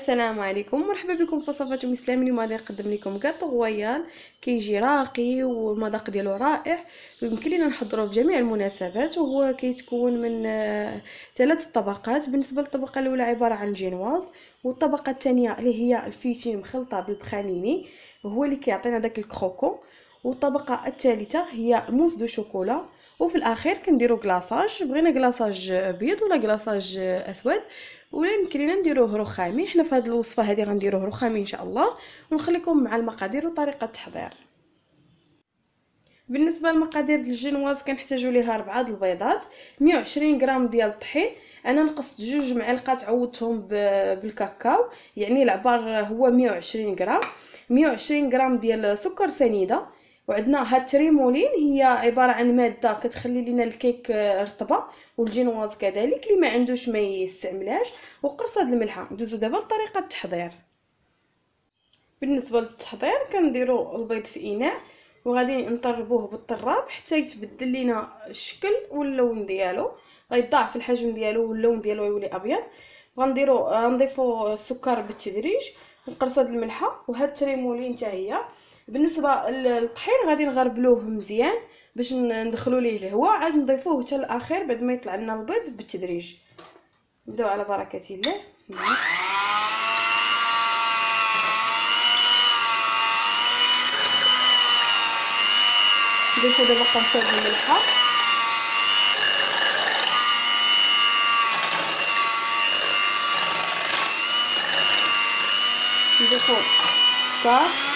السلام عليكم، مرحبا بكم في وصفات اسلامي. اليوم غادي نقدم لكم كاطو غويال كيجي راقي والمذاق ديالو رائع ويمكن لينا نحضروه في جميع المناسبات. وهو كيتكون من 3 طبقات. بالنسبه للطبقه الاولى عباره عن جينواز، والطبقه الثانيه اللي هي الفيتي مخلطه بالبخانيني هو اللي كيعطينا داك الكروكو، والطبقه الثالثه هي موس دو شوكولا، وفي الاخير كنديروا كلاصاج. بغينا كلاصاج ابيض ولا كلاصاج اسود ولا يمكن لينا نديروه رخامي. حنا في هذه الوصفه هذه غنديروه رخامي ان شاء الله، ونخليكم مع المقادير وطريقه التحضير. بالنسبه للمقادير ديال الجينواز كنحتاجوا ليها 4 البيضات، 120 غرام ديال الطحين. انا نقصت 2 معلقات عوضتهم بالكاكاو، يعني العبار هو 120 غرام. 120 غرام ديال سكر سنيده. وعندنا هاد التريمولين، هي عباره عن ماده كتخلي لنا الكيك رطبه، والجينواز كذلك اللي ما عندوش ما يستعملهاش. وقرصه الملحه. ندوزو دابا لطريقه التحضير. بالنسبه للتحضير كنديروا البيض في اناء وغادي نطربوه بالطراب حتى يتبدل لينا الشكل واللون ديالو، غيضاعف الحجم ديالو واللون ديالو يولي ابيض. غنضيفوا السكر بالتدريج وقرصه الملحه وهاد التريمولين حتى هي. بالنسبه للطحين غادي نغربلوه مزيان باش ندخلوا ليه الهواء، عاد نضيفوه حتى الاخير بعد ما يطلع لنا البيض بالتدريج. نبداو على بركه الله. نضيفو دابا قرصه الملحه، نضيفو السكر،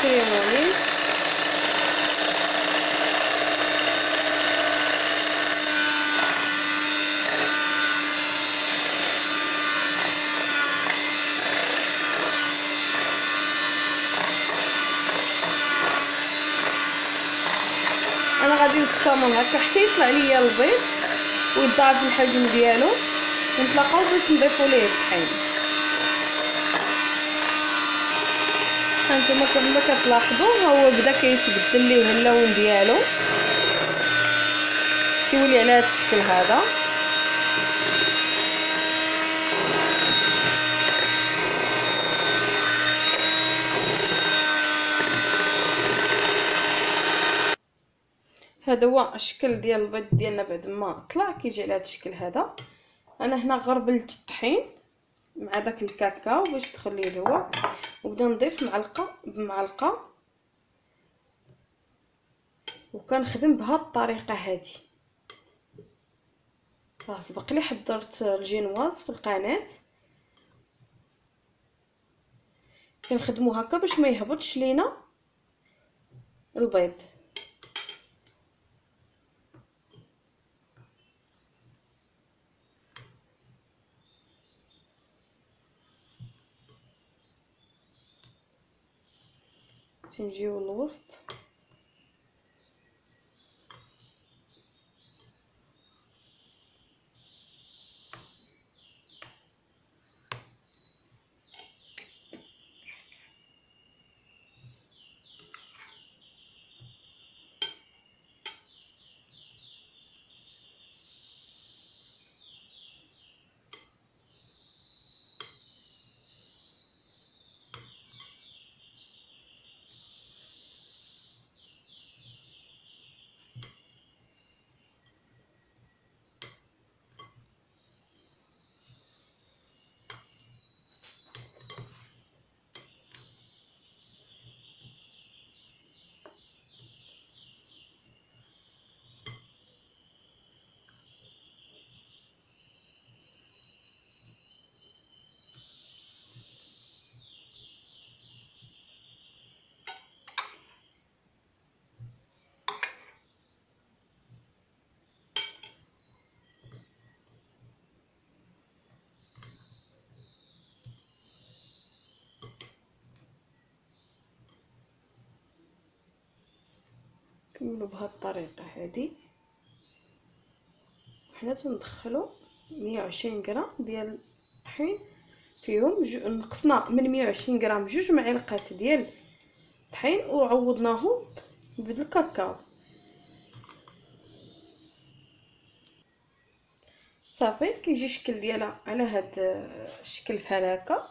تريمولين، انا غادي نستمر هكا حتى يطلع ليا البيض ويضاعف الحجم ديالو، ونتلاقاو باش نضيفوا ليه الطحين. هانتوما كما كتلاحظوا هو بدا كيتبدل ليه اللون ديالو، تيولي على هذا الشكل هذا. هذا هو الشكل ديال البيض ديالنا بعد ما طلع، كيجي على هذا الشكل هذا. انا هنا غربلت الطحين مع داك الكاكاو باش تدخل ليه الهواء، وبدا نضيف معلقه بمعلقه، وكنخدم بهذه الطريقه هذه. راه سبق لي حضرت الجينواز في القناه، كنخدمو هكا باش ما يهبطش لينا البيض. تنجيو للوسط نكملوا بهذه الطريقه هذه. حنا تندخلوا 120 غرام ديال الطحين فيهم نقصنا من 120 غرام 2 معالق ديال الطحين وعوضناهم بالكاكاو. صافي كيجي الشكل ديالها على هاد الشكل بحال هكا.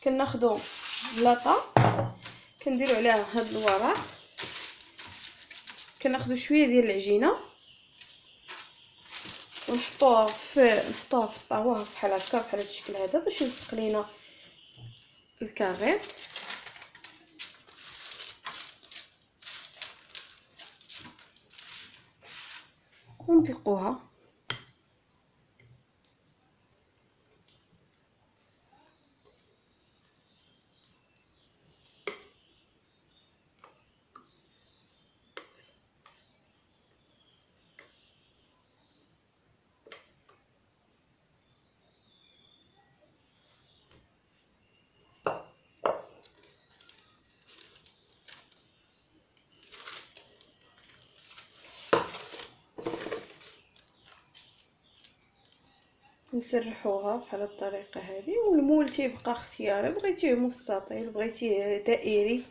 كناخذوا لاطه كنديروا عليها هاد الوراق، كناخذوا شويه ديال العجينه ونحطوها في الطاوه بحال هكا بحال هاد الشكل هذا باش يلصق لينا الكاغي. ونطلقوها. نسرحوها بحال الطريقه هذه. والمول تيبقى اختياري، بغيتيه مستطيل بغيتيه دائري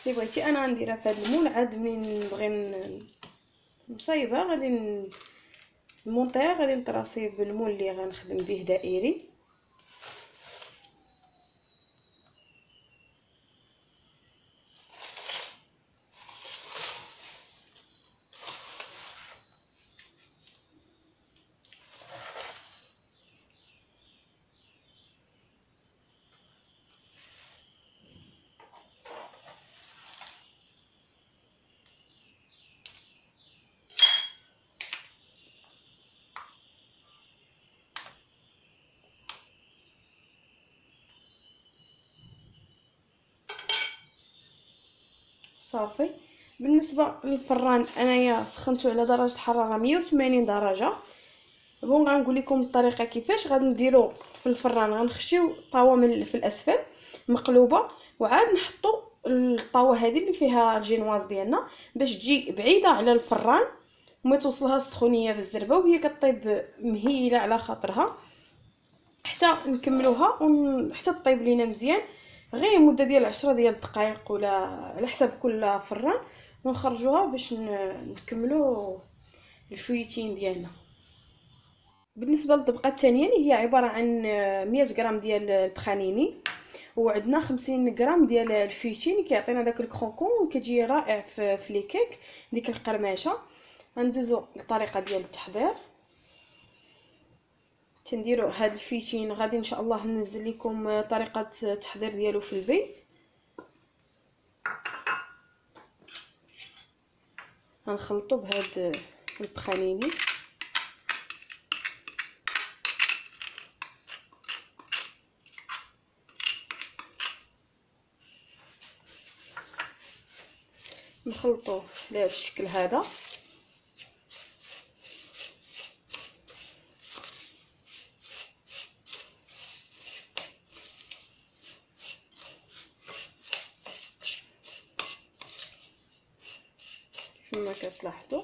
اللي بغيتي. انا غنديرها في هذا المول عاد منين نبغي نصايبها غادي المونطير غادي نطراسيه بالمول اللي غنخدم به دائري. صافي. بالنسبه للفران انايا سخنته على درجه حراره 180 درجه. بون غنقول لكم الطريقه كيفاش غادي نديرو في الفران. غنخشيو طاوه من في الاسفل مقلوبه، وعاد نحطو الطاوه هذه اللي فيها الجينواز ديالنا باش تجي بعيده على الفران وما توصلها السخونيه بالزربه، وهي كطيب مهيله على خاطرها حتى نكملوها حتى طيب لينا مزيان. غير مده ديال 10 ديال الدقائق ولا على حسب كل فران، ونخرجوها باش نكملو الفويتين ديالنا. بالنسبه للطبقه الثانيه اللي هي عباره عن 100 غرام ديال البخانيني، وعندنا 50 غرام ديال الفيتين كيعطينا داك الكروكون وكتجي رائع في لي كيك ديك القرماشه. غندوزو للطريقه ديال التحضير. تنديروا هاد الفيتين غادي ان شاء الله ننزل لكم طريقه التحضير ديالو في البيت. غنخلطوا بهاد البخانيني نخلطوه على هذا الشكل هذا. كما كتلاحظوا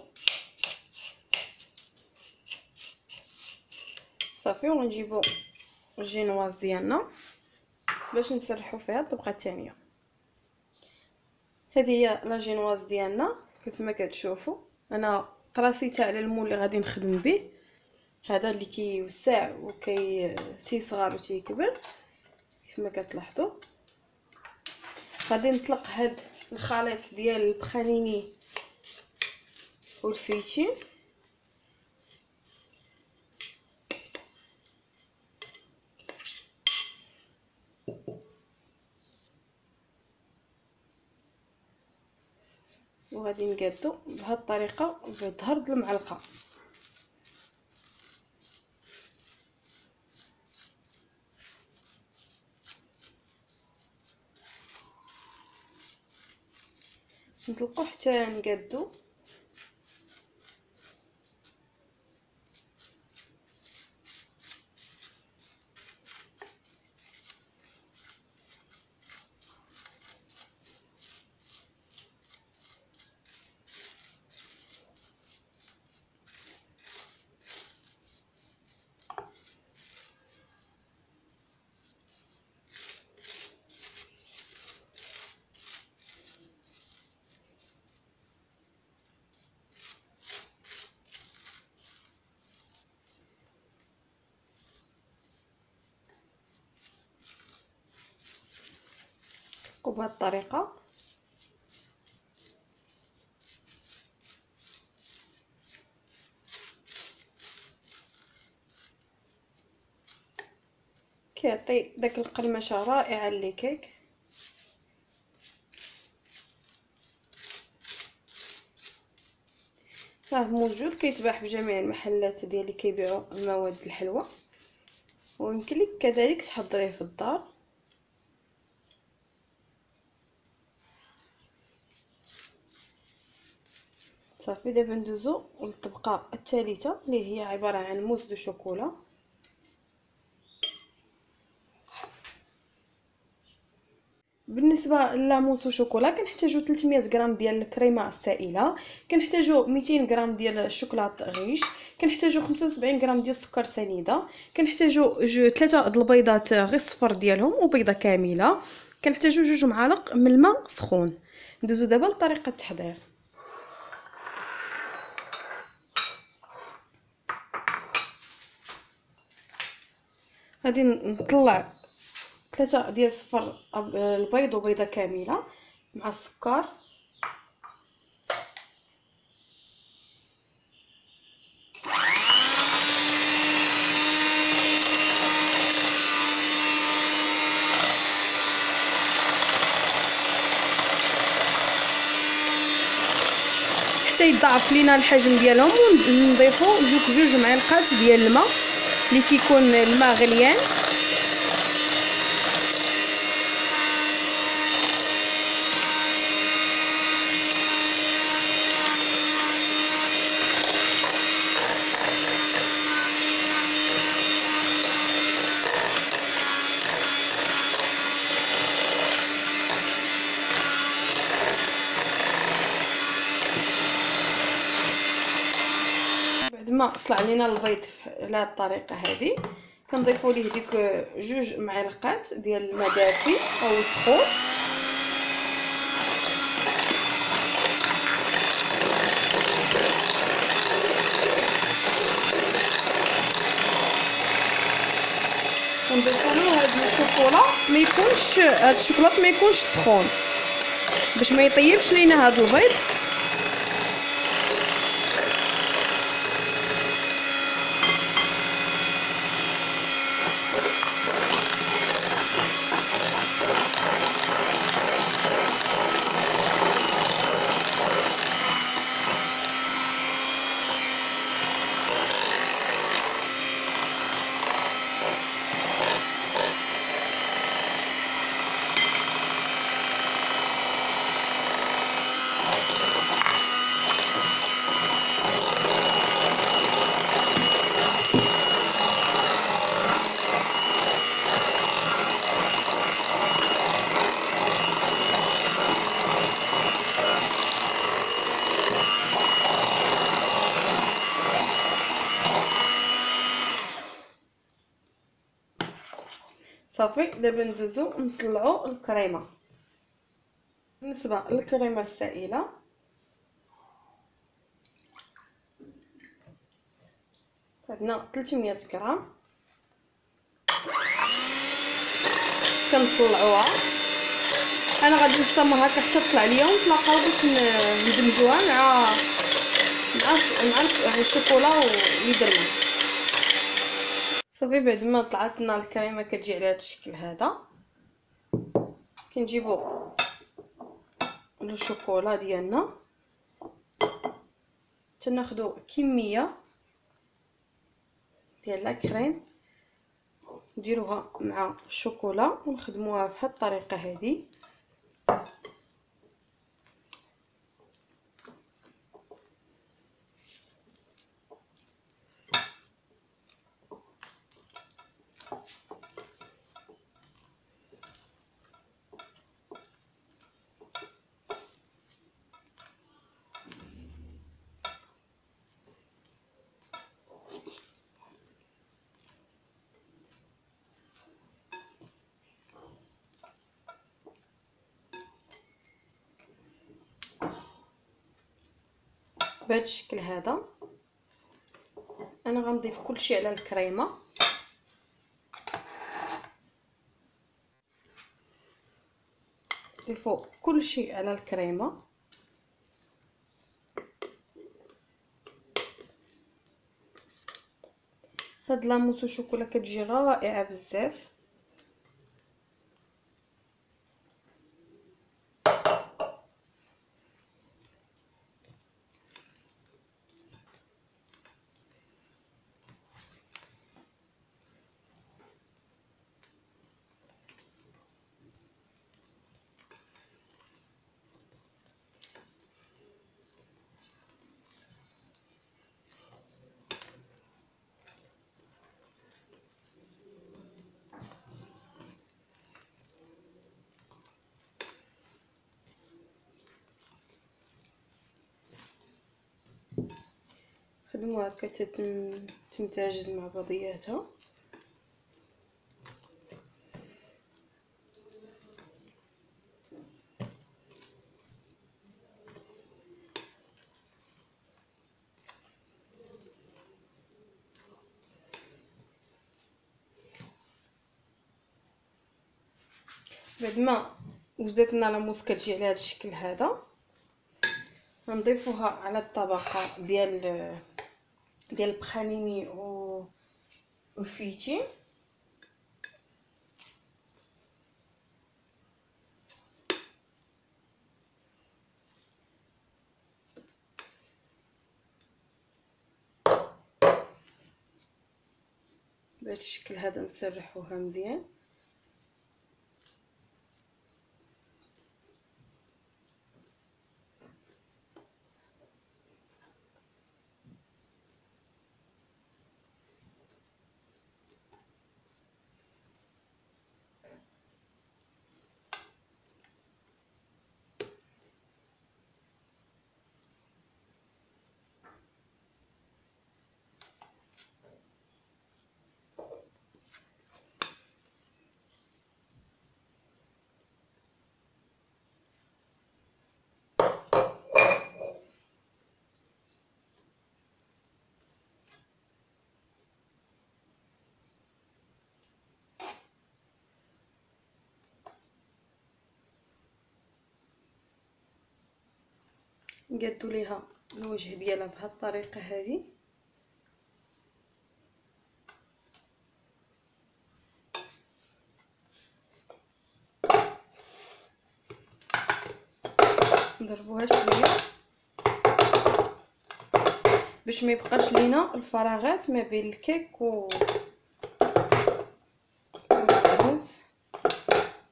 صافي. ونجيبو الجينواز ديالنا باش نسرحوا فيها الطبقه الثانيه. هذه هي لا جينواز ديالنا كيف ما كتشوفوا. انا طراسيتها على المول اللي غادي نخدم به، هذا اللي كيوسع تيصغر وتيكبر كما كتلاحظوا. غادي نطلق هاد الخليط ديال البخانيني والفيتين وغادي نقادو بهذه الطريقه بظهر د المعلقه. نطلقوا حتى نقادو. وبهذه الطريقه. كيعطي داك القرمشه رائعه لي كيك. راه موجود كيتباع في جميع المحلات ديال اللي كيبيعوا المواد الحلوى، ويمكن لك كذلك تحضريه في الدار. صافي دابا ندوزو للطبقه الثالثه اللي هي عباره عن موس دو شوكولا. بالنسبه للاموس وشوكولا كنحتاجو 300 غرام ديال الكريمه السائله، كنحتاجو 200 غرام ديال الشوكولاط غيش، كنحتاجو 75 غرام ديال السكر سنيده، كنحتاجو 3 د البيضات غير الصفر ديالهم وبيضه كامله، كنحتاجو 2 معالق من الماء سخون. ندوزو دابا لطريقه التحضير. غادي نطلع 3 ديال صفر البيض وبيضه كامله مع السكر، حتى يضاعف لينا الحجم ديالهم، ونضيفو جوج معالق ديال الماء اللي كيكون الماء غليان. بعد ما طلع لينا البيض على هذه الطريقه هذه، كنضيفوا ليه ديك 2 معالق ديال الماء دافي او سخون، ونضيفوا له هذا الشوكولا ما يكونش هذا الشوكولاط ما يكونش سخون باش ما يطيبش لينا هذا البيض. صافي دابا ندوزو نطلعو الكريمه. بالنسبه للكريمه السائله عندنا 300 غرام، كنطلعوها. انا غادي نستمر هكا حتى تطلع ليا ونتلاقاو باش ندمجوها مع الشوكولا اللي درنا. صافي بعد ما طلعت لنا الكريمه كتجي على هذا الشكل هذا، كنجيبو الشوكولا ديالنا تناخدو كميه ديال لا كريم نديروها مع الشوكولا ونخدموها بهذه الطريقه هذه. بهذا الشكل هذا انا غنضيف كلشي على الكريمه. نضيفو كل شيء على الكريمه. هاد لاموس شوكولا كتجي رائعه بزاف. خدموها هكا تمتزج مع بعضياتها. بعد ما وجدت لنا لاموس كتجي على هذا الشكل هذا، غنضيفوها على الطبقه ديال البخانيني والفيتي. بهذا الشكل هذا نسرحوها مزيان. نقادو ليها الوجه ديالها بهذه الطريقه هذه. نضربوها شويه باش ما يبقاش لينا الفراغات ما بين الكيك والخبز.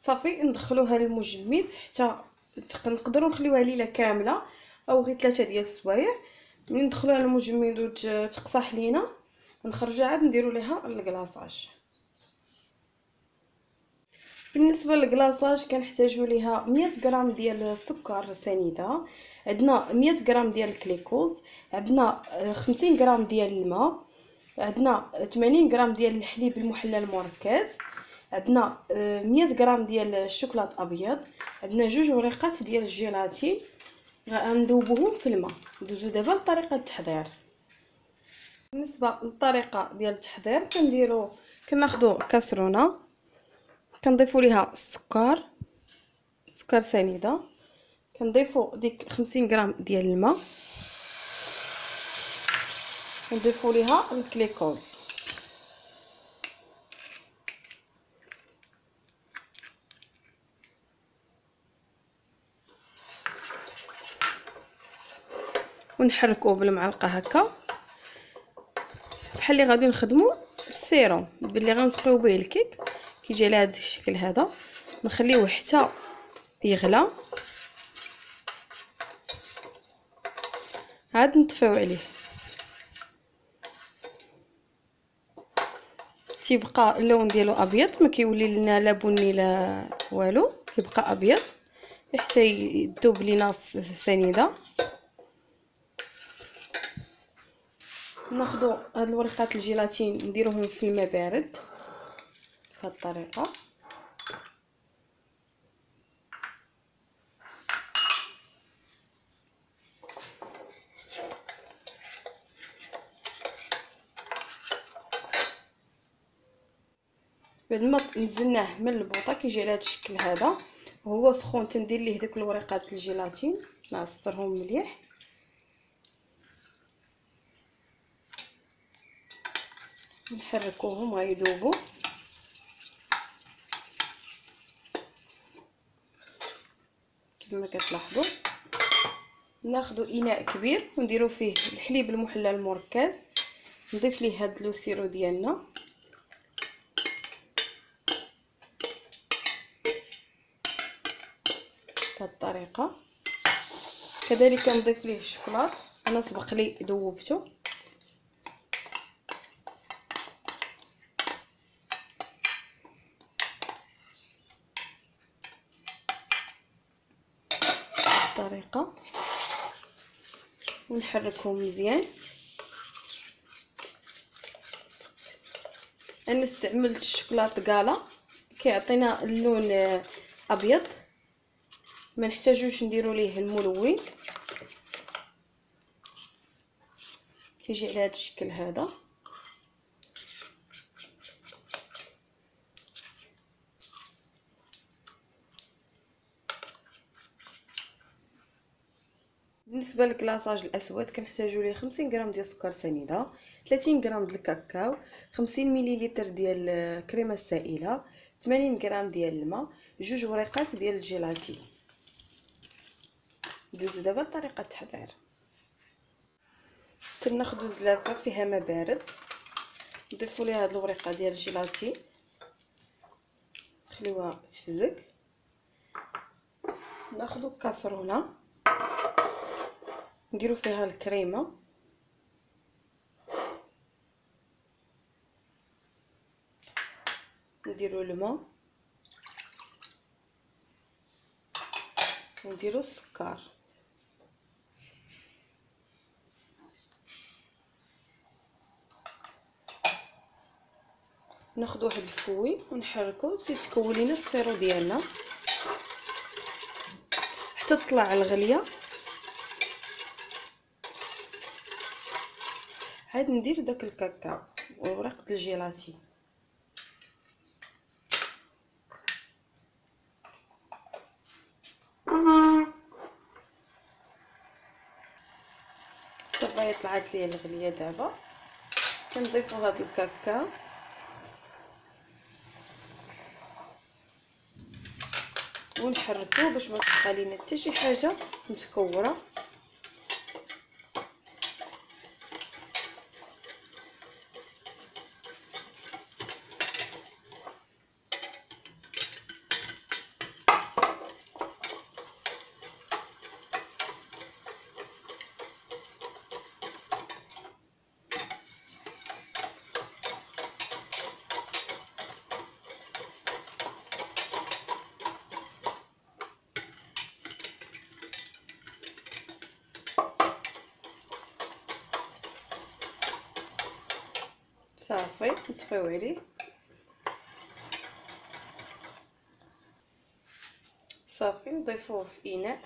صافي ندخلوها للمجمد حتى نقدروا نخليوها ليله كامله او غير 3 ديال السوايع. ملي ندخلوها للمجمد وتقصح لينا نخرجوها عاد نديروا ليها الكلاصاج. بالنسبه للكلاصاج كنحتاجوا ليها 100 غرام ديال السكر سنيده، عندنا 100 غرام ديال الكليكوز، عندنا 50 غرام ديال الماء، عندنا 80 غرام ديال الحليب المحلى المركز، عندنا 100 غرام ديال الشوكولاط ابيض، عندنا 2 ورقات ديال الجيلاتين. غندوبوهم في الماء. ندوزو دابا لطريقه التحضير. بالنسبه للطريقه ديال التحضير كناخذوا كاسرونه، كنضيفوا ليها السكر سنيده، كنضيفوا ديك 50 غرام ديال الماء، ونضيفوا ليها الكليكوز، ونحركوه بالمعلقه هكا بحال اللي غادي نخدموا السيروم باللي غنسقيو به الكيك. كيجي على هذا الشكل هذا، نخليوه حتى يغلى عاد نطفيو عليه. تيبقى اللون ديالو ابيض، ما كيولي لنا لا بني لا والو، كيبقى ابيض حتى يذوب لينا سنيده. ناخذوا هاد الورقات الجيلاتين نديروهم في الماء بارد بهذه الطريقه. بعد ما نزلناه من البوطه كيجي على هذا الشكل هذا، وهو سخون تندير ليه ديك الوريقات الجيلاتين نعصرهم مليح. نحركوهم غيذوبوا. كما كتلاحظوا ناخذ اناء كبير ونديروا فيه الحليب المحلى المركز، نضيف ليه هاد لوسيرو ديالنا، بهذه الطريقه. كذلك نضيف ليه الشوكولاط، انا سبق لي ذوبته. بالطريقه ونحركهم مزيان. انا استعملت الشوكولاط كالا كيعطينا اللون ابيض، ما نحتاجوش نديروا ليه الملون، كيجي على هذا الشكل هذا. بالنسبه للكلاصاج الاسود كنحتاجوا ليه 50 غرام ديال السكر سنيده، 30 غرام ديال الكاكاو، 50 مليلتر ديال الكريمه السائله، 80 غرام ديال الماء، جوج وريقات ديال الجيلاتين. ندوزو دابا لطريقه التحضير. كناخذوا زلافه فيها ماء بارد، نضيفوا ليها هاد الوريقه ديال الجيلاتين، نخليوها تفزك. ناخذوا كاسرونه نديروا فيها الكريمه، نديروا الماء، ونديروا السكر. ناخذ واحد الفوي ونحركو تيتكون لينا السيرو ديالنا حتى تطلع الغليه. عاد ندير داك الكاكاو وورقه الجيلاتين، دابا طلعت لي الغليه. دابا كنضيفوا هذا الكاكاو ونحركوه باش ما تبقى لينا حتى شي حاجه متكوره. صافي نطفيو عليه. صافي نضيفوه في اناء،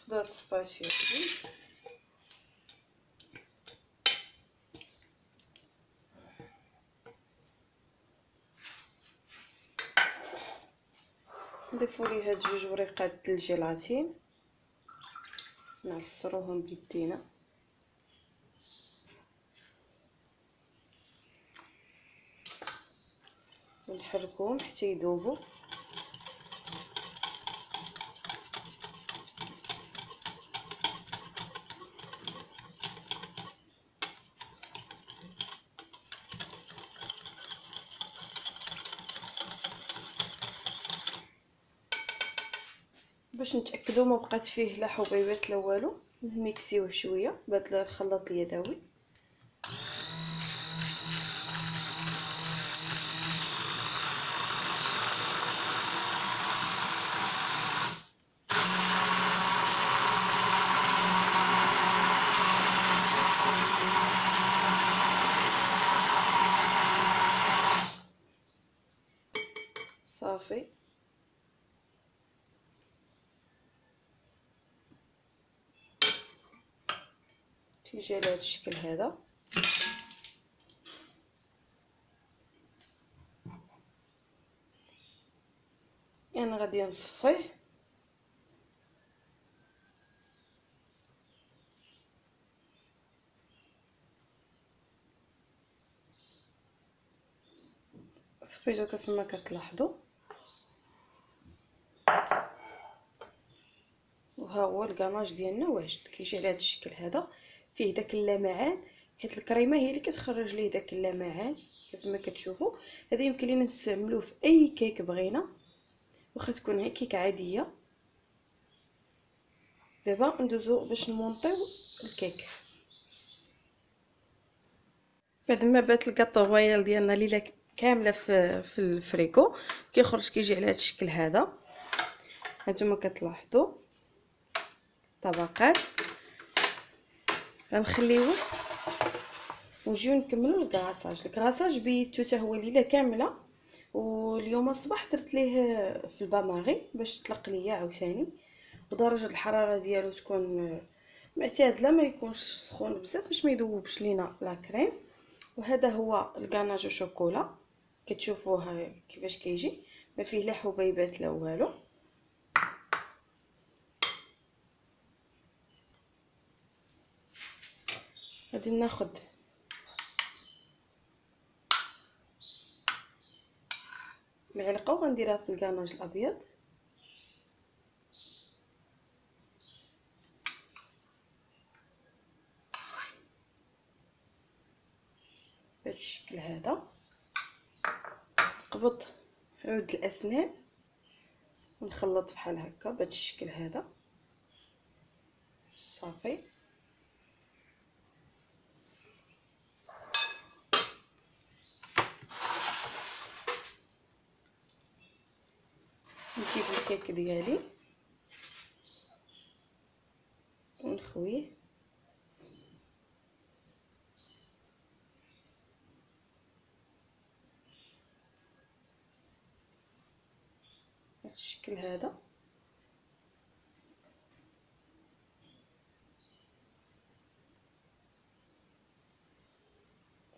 ناخذ هاد السباتيو نضيفوا ليه هاد جوج وريقات ديال الجيلاتين، نعصروهم بيدينا ونحركوهم حتى يذوبوا. باش نتاكدوا ما بقات فيه لا حبيبات لا والو نميكسيوه شويه بهذا الخلاط اليدوي. صافي تيجي على هذا الشكل هذا. انا غادي نصفيه. صفيتو كيف ما كتلاحظوا، وها هو الكناج ديالنا واجد كيجي على هذا الشكل هذا، فيه داك اللمعان، حيت الكريمه هي اللي كتخرج ليه داك اللمعان كيف ما كتشوفوا. هذا يمكن لينا نستعملوه في اي كيك بغينا، واخا تكون غير كيك عاديه. دابا ندوزو باش نمونطيو الكيك. بعد ما بات الكاطو رويال ديالنا ليله كامله في الفريكو، كيخرج كيجي على هذا الشكل هذا. هانتوما كتلاحظوا طبقات. غنخليوه ونجيو نكملوا الكراصاج بيتو حتى هو ليله كامله. واليوم الصباح درت ليه في الباماغي باش تطلق ليا عاوتاني، ودرجه الحراره ديالو تكون معتدله، ما يكونش سخون بزاف باش ما يذوبش لينا لا كريم. وهذا هو الكاناج شوكولا، كتشوفوه كيفاش كيجي، ما فيه لا حبيبات لا والو. غادي ناخذ معلقه وغنديرها في الكاناج الابيض. بهذا الشكل هذا. نقبض عود الاسنان ونخلط بحال هكا بهذا الشكل هذا. صافي. نجيب الكيك ديالي ونخويه. بهذا الشكل هذا.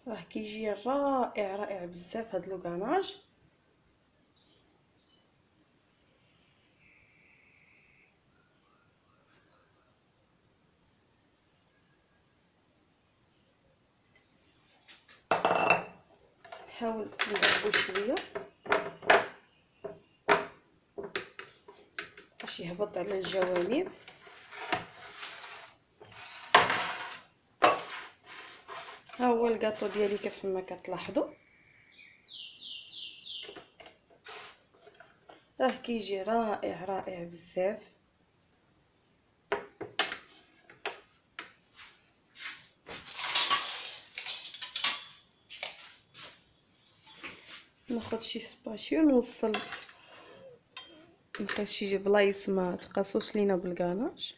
راه كيجي رائع رائع بزاف هذا لوكاناج. نحاول نضربو شويه باش يهبط على الجوانب. ها هو الكاطو ديالي كيف ما كتلاحظوا، راه كيجي رائع رائع بزاف. ناخذ شي سباشيو نوصل، نبقى شي بلايص ما تقاسوش لينا بالكاناج.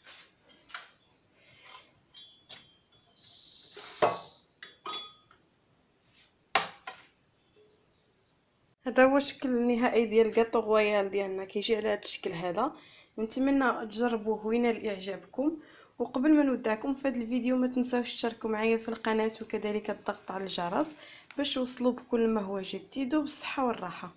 هذا هو الشكل النهائي ديال الكاطو رويال ديالنا، كيجي على هذا الشكل هذا. نتمنى تجربوه وينال اعجابكم. وقبل ما نودعكم في هذا الفيديو ما تنساوش تشتركوا معايا في القناه، وكذلك الضغط على الجرس باش توصلوا بكل ما هو جديد وبالصحه والراحه.